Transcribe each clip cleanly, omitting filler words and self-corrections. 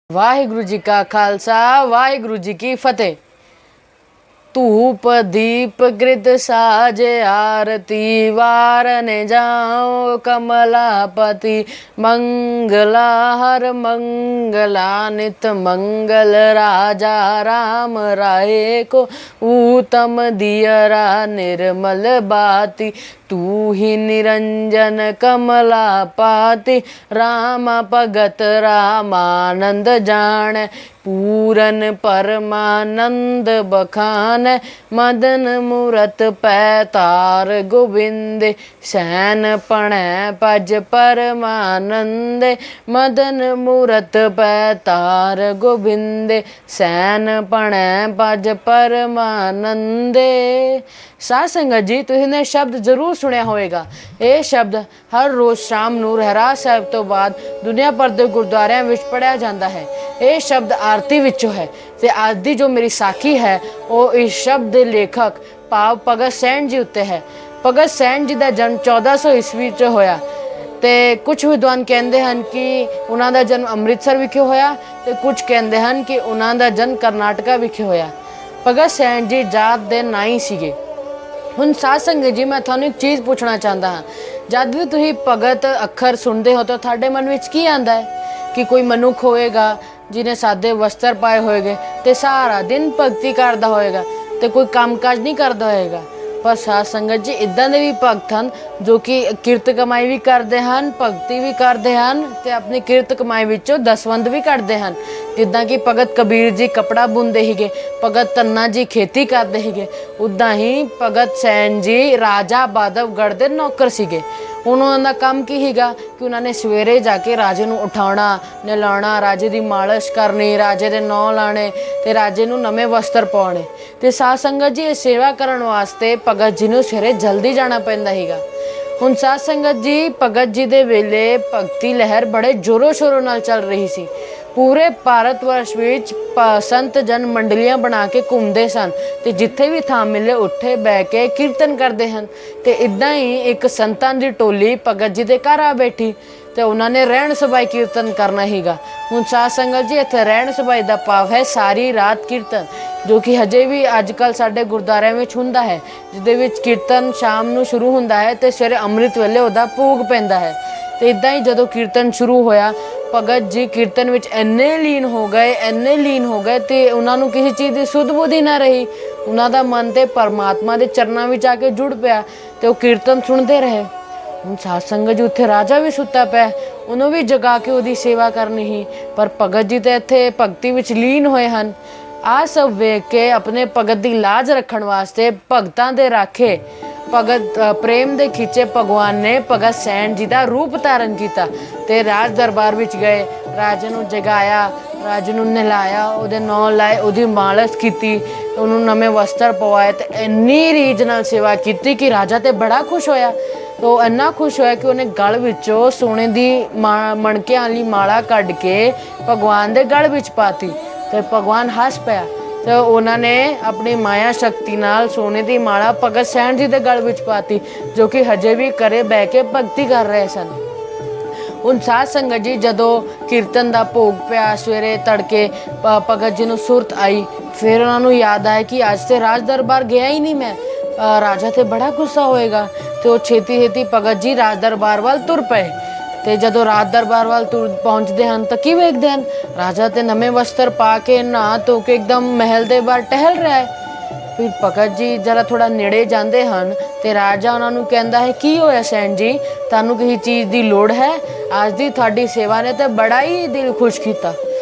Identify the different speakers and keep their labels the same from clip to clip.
Speaker 1: वाहिगुरु जी का खालसा वाहिगुरु जी की फतेह। धूप दीप कृत साजे आरती वारने जाओ कमलापति मंगला हर मंगला नित मंगल राजा राम राय को उत्तम दियरा निर्मल बाती तू ही निरंजन कमलापाति राम भगत रामानंद जान पूरन परमानंद बखान मदन मूरत पैतार गोविंद सैन पणै पज परमानंद मदन मूरत पैतार गोविंद सैन पणै पज परमानंद। साध संगत जी तुसीं शब्द जरूर सुनिया होएगा। ये शब्द हर रोज़ शाम ਨੂੰ रहरास साहिब तो बाद दुनिया भर ਦੇ ਗੁਰਦੁਆਰਿਆਂ ਵਿੱਚ ਪੜਿਆ ਜਾਂਦਾ है। ये शब्द आरती ਵਿੱਚੋਂ है ਤੇ ਅੱਜ ਦੀ जो मेरी साखी है वो इस शब्द ਦੇ ਲੇਖਕ ਭਾਵ ਭਗਤ ਸੈਣ ਜੀ ਉੱਤੇ है। ਭਗਤ ਸੈਣ ਜੀ ਦਾ ਜਨਮ 1400 ਈਸਵੀ 'ਚ ਹੋਇਆ ਤੇ ਕੁਝ ਵਿਦਵਾਨ ਕਹਿੰਦੇ ਹਨ ਕਿ ਉਹਨਾਂ ਦਾ ਜਨਮ ਅੰਮ੍ਰਿਤਸਰ ਵਿਖੇ ਹੋਇਆ ਤੇ ਕੁਝ ਕਹਿੰਦੇ ਹਨ ਕਿ ਉਹਨਾਂ ਦਾ ਜਨਮ ਕਰਨਾਟਕਾ ਵਿਖੇ ਹੋਇਆ। ਭਗਤ ਸੈਣ ਜੀ ਜਾਤ ਦੇ ਨਾਈ ਸੀਗੇ। ਹੁਣ ਸਾਧ ਸੰਗਤ ਜੀ ਮੈਂ ਤੁਹਾਨੂੰ ਇੱਕ ਚੀਜ਼ ਪੁੱਛਣਾ ਚਾਹੁੰਦਾ ਹਾਂ, ਜਦ ਵੀ ਤੁਸੀਂ ਭਗਤ ਅੱਖਰ ਸੁਣਦੇ ਹੋ ਤਾਂ ਤੁਹਾਡੇ ਮਨ ਵਿੱਚ ਕੀ ਆਉਂਦਾ ਹੈ ਕਿ ਕੋਈ ਮਨੁੱਖ ਹੋਏਗਾ ਜਿਹਨੇ ਸਾਦੇ ਵਸਤਰ ਪਾਏ ਹੋਏਗੇ ਤੇ ਸਾਰਾ ਦਿਨ ਭਗਤੀ ਕਰਦਾ ਹੋਏਗਾ ਤੇ ਕੋਈ ਕੰਮਕਾਜ ਨਹੀਂ ਕਰਦਾ ਹੋਏਗਾ। ਪਰ ਸਾਧ ਸੰਗਤ ਜੀ ਇੱਦਾਂ ਦੇ ਵੀ ਭਗਤ ਹਨ ਜੋ ਕਿ ਕਿਰਤ ਕਮਾਈ ਵੀ ਕਰਦੇ ਹਨ, ਭਗਤੀ ਵੀ ਕਰਦੇ ਹਨ ਤੇ ਆਪਣੀ ਕਿਰਤ ਕਮਾਈ ਵਿੱਚੋਂ ਦਸਵੰਧ ਵੀ ਕੱਢਦੇ ਹਨ। ਜਿੱਦਾਂ ਕਿ ਭਗਤ ਕਬੀਰ ਜੀ ਕੱਪੜਾ ਬੁਣਦੇ ਸੀਗੇ, ਭਗਤ ਧੰਨਾ ਜੀ ਖੇਤੀ ਕਰਦੇ ਸੀਗੇ, ਉੱਦਾਂ ਹੀ ਭਗਤ ਸੈਣ ਜੀ ਰਾਜਾ ਬਾਦਵਗੜ੍ਹ ਦੇ ਨੌਕਰ ਸੀਗੇ। ਉਹਨਾਂ ਦਾ ਕੰਮ ਕੀ ਸੀਗਾ ਕਿ ਉਹਨਾਂ ਨੇ ਸਵੇਰੇ ਜਾ ਕੇ ਰਾਜੇ ਨੂੰ ਉਠਾਉਣਾ, ਨਹਿਲਾਉਣਾ, ਰਾਜੇ ਦੀ ਮਾਲਿਸ਼ ਕਰਨੀ, ਰਾਜੇ ਦੇ ਨਾਂ ਲਾਣੇ ਤੇ ਰਾਜੇ ਨੂੰ ਨਵੇਂ ਵਸਤਰ ਪਾਉਣੇ। ਤੇ ਸਾਧ ਸੰਗਤ ਜੀ ਇਹ ਸੇਵਾ ਕਰਨ ਵਾਸਤੇ ਭਗਤ ਜੀ ਨੂੰ ਸਵੇਰੇ ਜਲਦੀ ਜਾਣਾ ਪੈਂਦਾ ਸੀਗਾ। ਹੁਣ ਸਾਧ ਸੰਗਤ ਜੀ ਭਗਤ ਜੀ ਦੇ ਵੇਲੇ ਭਗਤੀ ਲਹਿਰ ਬੜੇ ਜ਼ੋਰੋ ਸ਼ੋਰੋ ਨਾਲ ਚੱਲ ਰਹੀ ਸੀ। ਪੂਰੇ ਭਾਰਤ ਵਰਸ਼ ਵਿੱਚ ਸੰਤ ਜਨ ਮੰਡਲੀਆਂ ਬਣਾ ਕੇ ਘੁੰਮਦੇ ਸਨ ਤੇ ਜਿੱਥੇ ਵੀ ਥਾਂ ਮਿਲੇ ਉੱਥੇ ਬਹਿ ਕੇ ਕੀਰਤਨ ਕਰਦੇ ਹਨ। ਤੇ ਇੱਦਾਂ ਹੀ ਇੱਕ ਸੰਤਾਂ ਦੀ ਟੋਲੀ ਭਗਤ ਜੀ ਦੇ ਘਰ ਆ ਬੈਠੀ ਤੇ ਉਹਨਾਂ ਨੇ ਰਹਿਣ ਸਬਾਈ ਕੀਰਤਨ ਕਰਨਾ ਹੀਗਾ। ਹੁਣ ਸਾਧ ਸੰਗਤ ਜੀ ਇੱਥੇ ਰਹਿਣ ਸਬਾਈ ਦਾ ਭਾਵ ਹੈ ਸਾਰੀ ਰਾਤ ਕੀਰਤਨ, ਜੋ ਕਿ ਹਜੇ ਵੀ ਅੱਜ ਕੱਲ੍ਹ ਸਾਡੇ ਗੁਰਦੁਆਰਿਆਂ ਵਿੱਚ ਹੁੰਦਾ ਹੈ, ਜਿਹਦੇ ਵਿੱਚ ਕੀਰਤਨ ਸ਼ਾਮ ਨੂੰ ਸ਼ੁਰੂ ਹੁੰਦਾ ਹੈ ਤੇ ਸਵੇਰੇ ਅੰਮ੍ਰਿਤ ਵੇਲੇ ਉਹਦਾ ਭੋਗ ਪੈਂਦਾ ਹੈ। ਤੇ ਇੱਦਾਂ ਹੀ ਜਦੋਂ ਕੀਰਤਨ ਸ਼ੁਰੂ ਹੋਇਆ ਭਗਤ ਜੀ ਕੀਰਤਨ ਵਿੱਚ ਇੰਨੇ ਲੀਨ ਹੋ ਗਏ ਤੇ ਉਹਨਾਂ ਨੂੰ ਕਿਸੇ ਚੀਜ਼ ਦੀ ਸੁੱਧ ਬੁੱਧ ਹੀ ਨਾ ਰਹੀ। ਉਹਨਾਂ ਦਾ ਮਨ ਤੇ ਪਰਮਾਤਮਾ ਦੇ ਚਰਨਾਂ ਵਿੱਚ ਆ ਕੇ ਜੁੜ ਪਿਆ ਤੇ ਉਹ ਕੀਰਤਨ ਸੁਣਦੇ ਰਹੇ। ਹੁਣ ਸਾਧ ਸੰਗਤ ਜੀ ਉੱਥੇ ਰਾਜਾ ਵੀ ਸੁੱਤਾ ਪਿਆ, ਉਹਨੂੰ ਵੀ ਜਗਾ ਕੇ ਉਹਦੀ ਸੇਵਾ ਕਰਨੀ ਸੀ, ਪਰ ਭਗਤ ਜੀ ਤਾਂ ਇੱਥੇ ਭਗਤੀ ਵਿੱਚ ਲੀਨ ਹੋਏ ਹਨ। ਆਹ ਸਭ ਵੇਖ ਕੇ ਆਪਣੇ ਭਗਤ ਦੀ ਲਾਜ ਰੱਖਣ ਵਾਸਤੇ ਭਗਤਾਂ ਦੇ ਰਾਖੇ ਭਗਤ ਪ੍ਰੇਮ ਦੇ ਖਿੱਚੇ ਭਗਵਾਨ ਨੇ ਭਗਤ ਸੈਣ ਜੀ ਦਾ ਰੂਪ ਧਾਰਨ ਕੀਤਾ ਤੇ ਰਾਜ ਦਰਬਾਰ ਵਿੱਚ ਗਏ, ਰਾਜੇ ਨੂੰ ਜਗਾਇਆ, ਰਾਜੇ ਨੂੰ ਨਹਿਲਾਇਆ, ਉਹਦੇ ਨਾਂ ਲਾਏ, ਉਹਦੀ ਮਾਲਿਸ਼ ਕੀਤੀ, ਉਹਨੂੰ ਨਵੇਂ ਵਸਤਰ ਪਵਾਏ ਤੇ ਇੰਨੀ ਰੀਝ ਨਾਲ ਸੇਵਾ ਕੀਤੀ ਕਿ ਰਾਜਾ ਤੇ ਬੜਾ ਖੁਸ਼ ਹੋਇਆ। तो इन्ना खुश होया कि उन्हें गल विचों सोने दी मणकियां वाली माला कढ़ के भगवान दे गल विच पाती तो भगवान हस पाया। तो उन्होंने अपनी माया शक्ति नाल सोने की माला भगत सैण जी के गल विच पाती, जो कि हजे भी घरे बह के भगती कर रहे सन। ਹੁਣ ਸਾਧ ਸੰਗਤ ਜੀ ਜਦੋਂ ਕੀਰਤਨ ਦਾ ਭੋਗ ਪਿਆ ਸਵੇਰੇ ਤੜਕੇ ਭਗਤ ਜੀ ਨੂੰ ਸੁਰਤ ਆਈ, ਫਿਰ ਉਹਨਾਂ ਨੂੰ ਯਾਦ ਆਇਆ ਕਿ ਅੱਜ ਤੇ ਰਾਜ ਦਰਬਾਰ ਗਿਆ ਹੀ ਨਹੀਂ ਮੈਂ, ਰਾਜਾ ਤੇ ਬੜਾ ਗੁੱਸਾ ਹੋਏਗਾ। ਤੇ ਉਹ ਛੇਤੀ ਛੇਤੀ ਭਗਤ ਜੀ ਰਾਜ ਦਰਬਾਰ ਵੱਲ ਤੁਰ ਪਏ। ਤੇ ਜਦੋਂ ਰਾਜ ਦਰਬਾਰ ਵੱਲ ਪਹੁੰਚਦੇ ਹਨ ਤਾਂ ਕੀ ਵੇਖਦੇ ਹਨ, ਰਾਜਾ ਤੇ ਨਵੇਂ ਵਸਤਰ ਪਾ ਕੇ ਨਹਾ ਧੋ ਕੇ ਇੱਕਦਮ ਮਹਿਲ ਦੇ ਬਾਹਰ ਟਹਿਲ ਰਿਹਾ ਹੈ। ਫਿਰ ਭਗਤ ਜੀ ਜਰਾ ਥੋੜਾ ਨੇੜੇ ਜਾਂਦੇ ਹਨ ਤੇ ਰਾਜਾ ਉਹਨਾਂ ਨੂੰ ਕਹਿੰਦਾ ਹੈ, ਕੀ ਹੋਇਆ ਸੈਣ ਜੀ, ਤੁਹਾਨੂੰ ਕਿਸੇ ਚੀਜ਼ ਦੀ ਲੋੜ ਹੈ? ਅੱਜ ਦੀ ਤੁਹਾਡੀ ਸੇਵਾ ਨੇ ਤਾਂ ਬੜਾ ਹੀ ਦਿਲ ਖੁਸ਼ ਕੀਤਾ।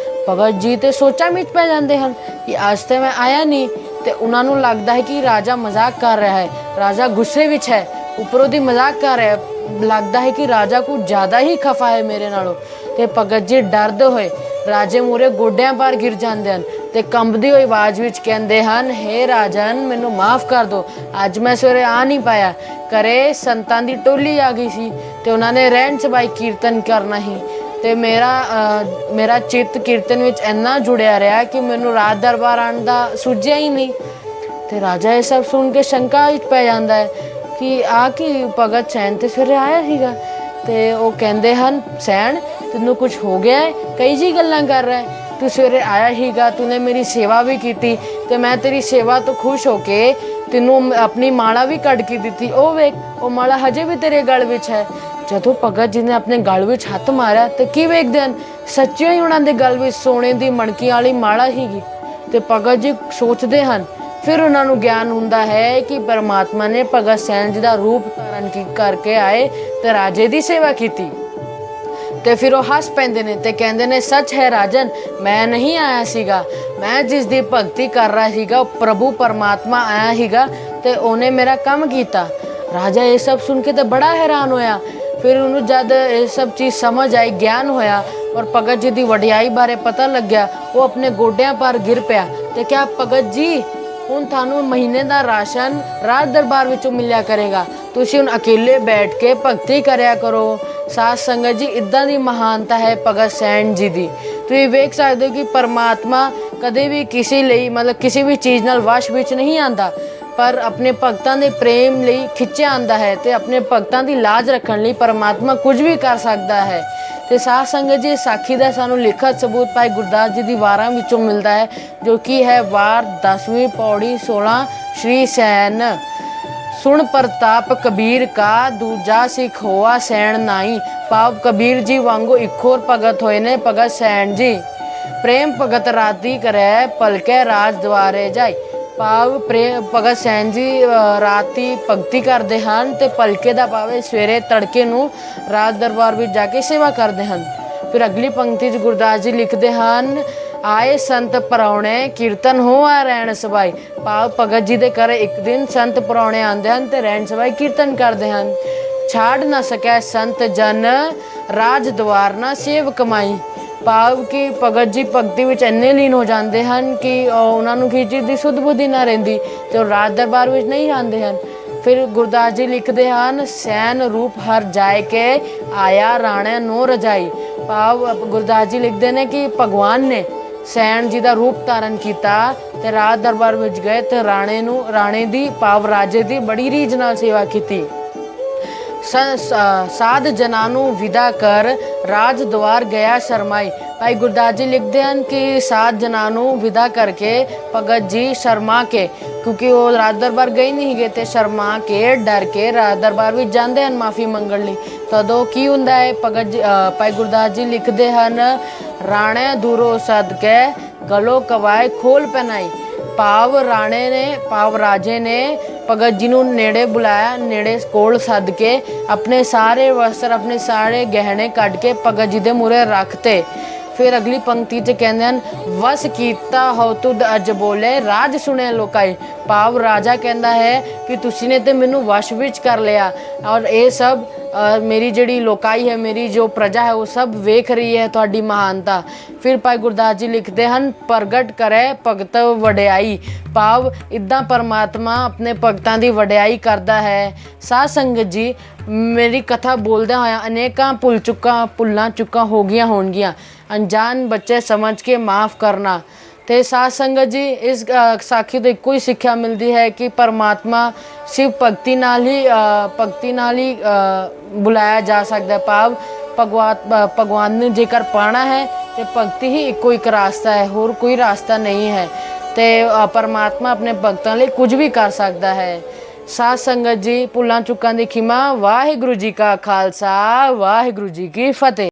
Speaker 1: ਭਗਤ ਜੀ ਤੇ ਸੋਚਾਂ ਵਿੱਚ ਪੈ ਜਾਂਦੇ ਹਨ ਕਿ ਅੱਜ ਤੇ ਮੈਂ ਆਇਆ ਨਹੀਂ, ਤੇ ਉਹਨਾਂ ਨੂੰ ਲੱਗਦਾ ਹੈ ਕਿ ਰਾਜਾ ਮਜ਼ਾਕ ਕਰ ਰਿਹਾ ਹੈ, ਰਾਜਾ ਗੁੱਸੇ ਵਿੱਚ ਹੈ, ਉੱਪਰੋਂ ਦੀ ਮਜ਼ਾਕ ਕਰ ਰਿਹਾ ਹੈ, ਲੱਗਦਾ ਹੈ ਕਿ ਰਾਜਾ ਕੁਝ ਜ਼ਿਆਦਾ ਹੀ ਖਫਾ ਹੈ ਮੇਰੇ ਨਾਲੋਂ। ਤੇ ਭਗਤ ਜੀ ਡਰਦੇ ਹੋਏ ਰਾਜੇ ਮੂਹਰੇ ਗੋਡਿਆਂ ਭਾਰ ਗਿਰ ਜਾਂਦੇ ਹਨ ਤੇ ਕੰਬਦੀ ਹੋਈ ਆਵਾਜ਼ ਵਿੱਚ ਕਹਿੰਦੇ ਹਨ, ਹੇ ਰਾਜਨ ਮੈਨੂੰ ਮਾਫ ਕਰ ਦਿਓ, ਅੱਜ ਮੈਂ ਸਵੇਰੇ ਆ ਨਹੀਂ ਪਾਇਆ, ਘਰੇ ਸੰਤਾਂ ਦੀ ਟੋਲੀ ਆ ਗਈ ਸੀ ਤੇ ਉਹਨਾਂ ਨੇ ਰਹਿਣ ਸਬਾਈ ਕੀਰਤਨ ਕਰਨਾ ਸੀ ਤੇ ਮੇਰਾ ਚਿੱਤ ਕੀਰਤਨ ਵਿੱਚ ਇੰਨਾ ਜੁੜਿਆ ਰਿਹਾ ਕਿ ਮੈਨੂੰ ਰਾਜ ਦਰਬਾਰ ਆਉਣ ਦਾ ਸੁਝਿਆ ਹੀ ਨਹੀਂ। ਤੇ ਰਾਜਾ ਇਹ ਸਭ ਸੁਣ ਕੇ ਸ਼ੰਕਾ ਵਿੱਚ ਪੈ ਜਾਂਦਾ ਹੈ ਕਿ ਆ ਕੀ ਭਗਤ ਸੈਣ ਤੇ ਸਵੇਰੇ ਆਇਆ ਸੀਗਾ। ਤੇ ਉਹ ਕਹਿੰਦੇ ਹਨ, ਸੈਣ ਤੈਨੂੰ ਕੁਝ ਹੋ ਗਿਆ ਹੈ, ਕਈ ਜੀ ਗੱਲਾਂ ਕਰ ਰਿਹਾ ਹੈ। ਤੂੰ ਸਵੇਰੇ ਆਇਆ ਹੀਗਾ, ਤੂਨੇ ਮੇਰੀ ਸੇਵਾ ਵੀ ਕੀਤੀ ਤੇ ਮੈਂ ਤੇਰੀ ਸੇਵਾ ਤੋਂ ਖੁਸ਼ ਹੋ ਕੇ ਤੈਨੂੰ ਆਪਣੀ ਮਾਲਾ ਵੀ ਕੱਢ ਕੇ ਦਿੱਤੀ। ਉਹ ਵੇਖ, ਉਹ ਮਾਲਾ ਹਜੇ ਵੀ ਤੇਰੇ ਗਲ ਵਿੱਚ ਹੈ। ਜਦੋਂ ਭਗਤ ਜੀ ਨੇ ਆਪਣੇ ਗਲ ਵਿੱਚ ਹੱਥ ਮਾਰਿਆ ਤੇ ਕੀ ਵੇਖਦੇ ਹਨ, ਸੱਚਿਓ ਹੀ ਉਹਨਾਂ ਦੇ ਗਲ ਵਿੱਚ ਸੋਨੇ ਦੀ ਮਣਕੀ ਵਾਲੀ ਮਾਲਾ ਹੀਗੀ। ਤੇ ਭਗਤ ਜੀ ਸੋਚਦੇ ਹਨ, ਫਿਰ ਉਹਨਾਂ ਨੂੰ ਗਿਆਨ ਹੁੰਦਾ ਹੈ ਕਿ ਪਰਮਾਤਮਾ ਨੇ ਭਗਤ ਸੈਣ ਜੀ ਦਾ ਰੂਪ ਧਾਰਨ ਕਰਕੇ ਆਏ ਤੇ ਰਾਜੇ ਦੀ ਸੇਵਾ ਕੀਤੀ। ਤੇ ਫਿਰ ਉਹ ਹੱਸ ਪੈਂਦੇ ਨੇ ਤੇ ਕਹਿੰਦੇ ਨੇ, ਸੱਚ ਹੈ ਰਾਜਨ, ਮੈਂ ਨਹੀਂ ਆਇਆ ਸੀਗਾ, ਮੈਂ ਜਿਸ ਦੀ ਭਗਤੀ ਕਰ ਰਿਹਾ ਸੀਗਾ ਪ੍ਰਭੂ ਪਰਮਾਤਮਾ ਆਇਆ ਸੀਗਾ ਤੇ ਉਹਨੇ ਮੇਰਾ ਕੰਮ ਕੀਤਾ। ਰਾਜਾ ਇਹ ਸਭ ਸੁਣ ਕੇ ਤੇ ਬੜਾ ਹੈਰਾਨ ਹੋਇਆ। ਫਿਰ ਉਹਨੂੰ ਜਦ ਇਹ ਸਭ ਚੀਜ਼ ਸਮਝ ਆਈ, ਗਿਆਨ ਹੋਇਆ ਔਰ ਭਗਤ ਜੀ ਦੀ ਵਡਿਆਈ ਬਾਰੇ ਪਤਾ ਲੱਗਿਆ, ਉਹ ਆਪਣੇ ਗੋਡਿਆਂ ਪਰ ਗਿਰ ਪਿਆ ਤੇ ਕਿਹਾ, ਭਗਤ ਜੀ ਹੁਣ ਤੁਹਾਨੂੰ ਮਹੀਨੇ ਦਾ ਰਾਸ਼ਨ ਰਾਜ ਦਰਬਾਰ ਵਿੱਚੋਂ ਮਿਲਿਆ ਕਰੇਗਾ, ਤੁਸੀਂ ਹੁਣ ਅਕੇਲੇ ਬੈਠ ਕੇ ਭਗਤੀ ਕਰਿਆ ਕਰੋ। ਸਾਧ ਸੰਗਤ ਜੀ, ਇੱਦਾਂ ਦੀ ਮਹਾਨਤਾ ਹੈ ਭਗਤ ਸੈਣ ਜੀ ਦੀ। ਤੁਸੀਂ ਵੇਖ ਸਕਦੇ ਹੋ ਕਿ ਪਰਮਾਤਮਾ ਕਦੇ ਵੀ ਕਿਸੇ ਲਈ ਮਤਲਬ ਕਿਸੇ ਵੀ ਚੀਜ਼ ਨਾਲ ਵਸ਼ ਵਿੱਚ ਨਹੀਂ ਆਉਂਦਾ, ਪਰ ਆਪਣੇ ਭਗਤਾਂ ਦੇ ਪ੍ਰੇਮ ਲਈ ਖਿੱਚਿਆ ਆਉਂਦਾ ਹੈ ਤੇ ਆਪਣੇ ਭਗਤਾਂ ਦੀ ਲਾਜ ਰੱਖਣ ਲਈ ਪਰਮਾਤਮਾ ਕੁਝ ਵੀ ਕਰ ਸਕਦਾ ਹੈ। ਤੇ ਸਾਧ ਸੰਗਤ ਜੀ, ਸਾਖੀ ਦਾ ਸਾਨੂੰ ਲਿਖਤ ਸਬੂਤ ਭਾਈ ਗੁਰਦਾਸ ਜੀ ਦੀ ਵਾਰਾਂ ਵਿੱਚੋਂ ਮਿਲਦਾ ਹੈ, ਜੋ ਕਿ ਹੈ ਵਾਰ 10ਵੀਂ ਪੌੜੀ 16 ਸ਼੍ਰੀ ਸੈਨ। ਸੁਣ ਪ੍ਰਤਾਪ ਕਬੀਰ ਕਾ, ਦੂਜਾ ਸਿੱਖ ਹੋਆ ਸੈਣ ਨਾਈ। ਭਾਵ ਕਬੀਰ ਜੀ ਵਾਂਗੂ ਇੱਕ ਹੋਰ ਭਗਤ ਹੋਏ ਨੇ ਭਗਤ ਸੈਣ ਜੀ। ਪ੍ਰੇਮ ਭਗਤ ਰਾਤੀ ਕਰੈ, ਪਲਕੈ ਰਾਜ ਦੁਆਰੇ ਜਾਈ। ਭਾਵ ਭਗਤ ਸੈਣ ਜੀ ਰਾਤੀ ਭਗਤੀ ਕਰਦੇ ਹਨ ਤੇ ਭਲਕੇ ਦਾ ਭਾਵੇਂ ਸਵੇਰੇ ਤੜਕੇ ਨੂੰ ਰਾਜ ਦਰਬਾਰ ਵਿੱਚ ਜਾ ਕੇ ਸੇਵਾ ਕਰਦੇ ਹਨ। ਫਿਰ ਅਗਲੀ ਪੰਕਤੀ 'ਚ ਗੁਰਦਾਸ ਜੀ ਲਿਖਦੇ ਹਨ, ਆਏ ਸੰਤ ਪਰਾਉਣੇ ਕੀਰਤਨ ਹੋਆ ਰਹਿਣ ਸਬਾਈ। ਭਾਵ ਭਗਤ ਜੀ ਦੇ ਘਰ ਇੱਕ ਦਿਨ ਸੰਤ ਪਰਾਉਣੇ ਆਉਂਦੇ ਹਨ ਤੇ ਰਹਿਣ ਸਬਾਈ ਕੀਰਤਨ ਕਰਦੇ ਹਨ। ਛਾੜ ਨਾ ਸਕੈ ਸੰਤ ਜਨ, ਰਾਜ ਦਵਾਰ ਨਾ ਸੇਵ ਕਮਾਈ। ਭਾਵ ਕਿ ਭਗਤ ਜੀ ਭਗਤੀ ਵਿੱਚ ਇੰਨੇ ਲੀਨ ਹੋ ਜਾਂਦੇ ਹਨ ਕਿ ਉਹਨਾਂ ਨੂੰ ਕਿਸੇ ਚੀਜ਼ ਦੀ ਸੁੱਧ ਬੁੱਧੀ ਨਾ ਰਹਿੰਦੀ ਤੇ ਉਹ ਰਾਜ ਦਰਬਾਰ ਵਿੱਚ ਨਹੀਂ ਜਾਂਦੇ ਹਨ। ਫਿਰ ਗੁਰਦਾਸ ਜੀ ਲਿਖਦੇ ਹਨ, ਸੈਨ ਰੂਪ ਹਰ ਜਾਏ ਕੇ, ਆਇਆ ਰਾਣੇ ਨੋ ਰਜਾਈ। ਭਾਵ ਗੁਰਦਾਸ ਜੀ ਲਿਖਦੇ ਨੇ ਕਿ ਭਗਵਾਨ ਨੇ ਸੈਣ ਜੀ ਦਾ ਰੂਪ ਧਾਰਨ ਕੀਤਾ ਤੇ ਰਾਜ ਦਰਬਾਰ ਵਿੱਚ ਗਏ ਤੇ ਰਾਣੇ ਦੀ ਭਾਵ ਰਾਜੇ ਦੀ ਬੜੀ ਰੀਝ ਨਾਲ ਸੇਵਾ ਕੀਤੀ। ਸਾਧ ਜਨਾਂ ਨੂੰ ਵਿਦਾ ਕਰ, ਰਾਜ ਦਵਾਰ ਗਿਆ ਸ਼ਰਮਾਈ। ਭਾਈ ਗੁਰਦਾਸ ਜੀ ਲਿਖਦੇ ਹਨ ਕਿ ਸਾਧ ਜਨਾਂ ਨੂੰ ਵਿਦਾ ਕਰਕੇ ਭਗਤ ਜੀ ਸ਼ਰਮਾ ਕੇ, ਕਿਉਂਕਿ ਉਹ ਰਾਜ ਦਰਬਾਰ ਗਏ ਨਹੀਂ ਗਏ ਤੇ ਸ਼ਰਮਾ ਕੇ ਡਰ ਕੇ ਰਾਜ ਦਰਬਾਰ ਵਿੱਚ ਜਾਂਦੇ ਹਨ ਮਾਫੀ ਮੰਗਣ ਲਈ। ਤਦੋਂ ਕੀ ਹੁੰਦਾ ਹੈ, ਭਾਈ ਗੁਰਦਾਸ ਜੀ ਲਿਖਦੇ ਹਨ, ਰਾਣੇ ਦੂਰੋਂ ਸਦਕੇ ਗਲੋ ਕਵਾਏ ਖੋਲ ਪਹਿਨਾਈ। ਭਾਵ ਰਾਜੇ ਨੇ ਭਗਤ ਜੀ ਨੂੰ ਨੇੜੇ ਬੁਲਾਇਆ, ਨੇੜੇ ਕੋਲ ਸੱਦ ਕੇ ਆਪਣੇ ਸਾਰੇ ਵਸਤਰ ਆਪਣੇ ਸਾਰੇ ਗਹਿਣੇ ਕੱਢ ਕੇ ਭਗਤ ਜੀ ਦੇ ਮੂਹਰੇ ਰੱਖਤੇ। ਫਿਰ ਅਗਲੀ ਪੰਕਤੀ 'ਚ ਕਹਿੰਦੇ ਹਨ, ਵਸ ਕੀਤਾ ਹੋ ਤੁਧ ਅਜ ਬੋਲੇ, ਰਾਜ ਸੁਣੇ ਲੋਕਾਈ। ਭਾਵ ਰਾਜਾ ਕਹਿੰਦਾ ਹੈ ਕਿ ਤੁਸੀਂ ਨੇ ਤੇ ਮੈਨੂੰ ਵਸ਼ ਵਿੱਚ ਕਰ ਲਿਆ ਔਰ ਇਹ ਸਭ ਮੇਰੀ ਜਿਹੜੀ ਲੋਕਾਈ ਹੈ, ਮੇਰੀ ਜੋ ਪ੍ਰਜਾ ਹੈ, ਉਹ ਸਭ ਵੇਖ ਰਹੀ ਹੈ ਤੁਹਾਡੀ ਮਹਾਨਤਾ। ਫਿਰ ਭਾਈ ਗੁਰਦਾਸ ਜੀ ਲਿਖਦੇ ਹਨ, ਪ੍ਰਗਟ ਕਰੇ ਭਗਤ ਵਡਿਆਈ। ਭਾਵ ਇੱਦਾਂ ਪਰਮਾਤਮਾ ਆਪਣੇ ਭਗਤਾਂ ਦੀ ਵਡਿਆਈ ਕਰਦਾ ਹੈ। ਸਾਧ ਸੰਗਤ ਜੀ, ਮੇਰੀ ਕਥਾ ਬੋਲਦਿਆਂ ਹੋਇਆ ਅਨੇਕਾਂ ਭੁੱਲਾਂ ਚੁੱਕਾਂ ਹੋ ਗਈਆਂ ਹੋਣਗੀਆਂ। ਅਣਜਾਣ ਬੱਚੇ ਸਮਝ ਕੇ ਮਾफ़ ਕਰਨਾ। ਤੇ ਸਾਧ ਸੰਗਤ ਜੀ, ਇਸ ਸਾਖੀ ਤੋਂ ਇੱਕੋ ਹੀ ਸਿੱਖਿਆ ਮਿਲਦੀ ਹੈ ਕਿ ਪਰਮਾਤਮਾ ਸਿਰਫ ਭਗਤੀ ਨਾਲ ਹੀ ਬੁਲਾਇਆ ਜਾ ਸਕਦਾ। ਭਾਵ ਭਗਵਾਨ ਨੂੰ ਜੇਕਰ ਪਾਣਾ ਹੈ ਤੇ ਭਗਤੀ ਹੀ ਇੱਕੋ ਇੱਕ ਰਾਸਤਾ ਹੈ, ਹੋਰ ਕੋਈ ਰਾਸਤਾ ਨਹੀਂ ਹੈ। ਤੇ ਪਰਮਾਤਮਾ ਆਪਣੇ ਭਗਤਾਂ ਲਈ ਕੁਝ ਵੀ ਕਰ ਸਕਦਾ ਹੈ। ਸਾਧ ਸੰਗਤ ਜੀ, ਭੁੱਲਾਂ ਚੁੱਕਾਂ ਦੀ ਖਿਮਾ। ਵਾਹਿਗੁਰੂ ਜੀ ਕਾ ਖਾਲਸਾ, ਵਾਹਿਗੁਰੂ ਜੀ ਕੀ ਫਤਿਹ।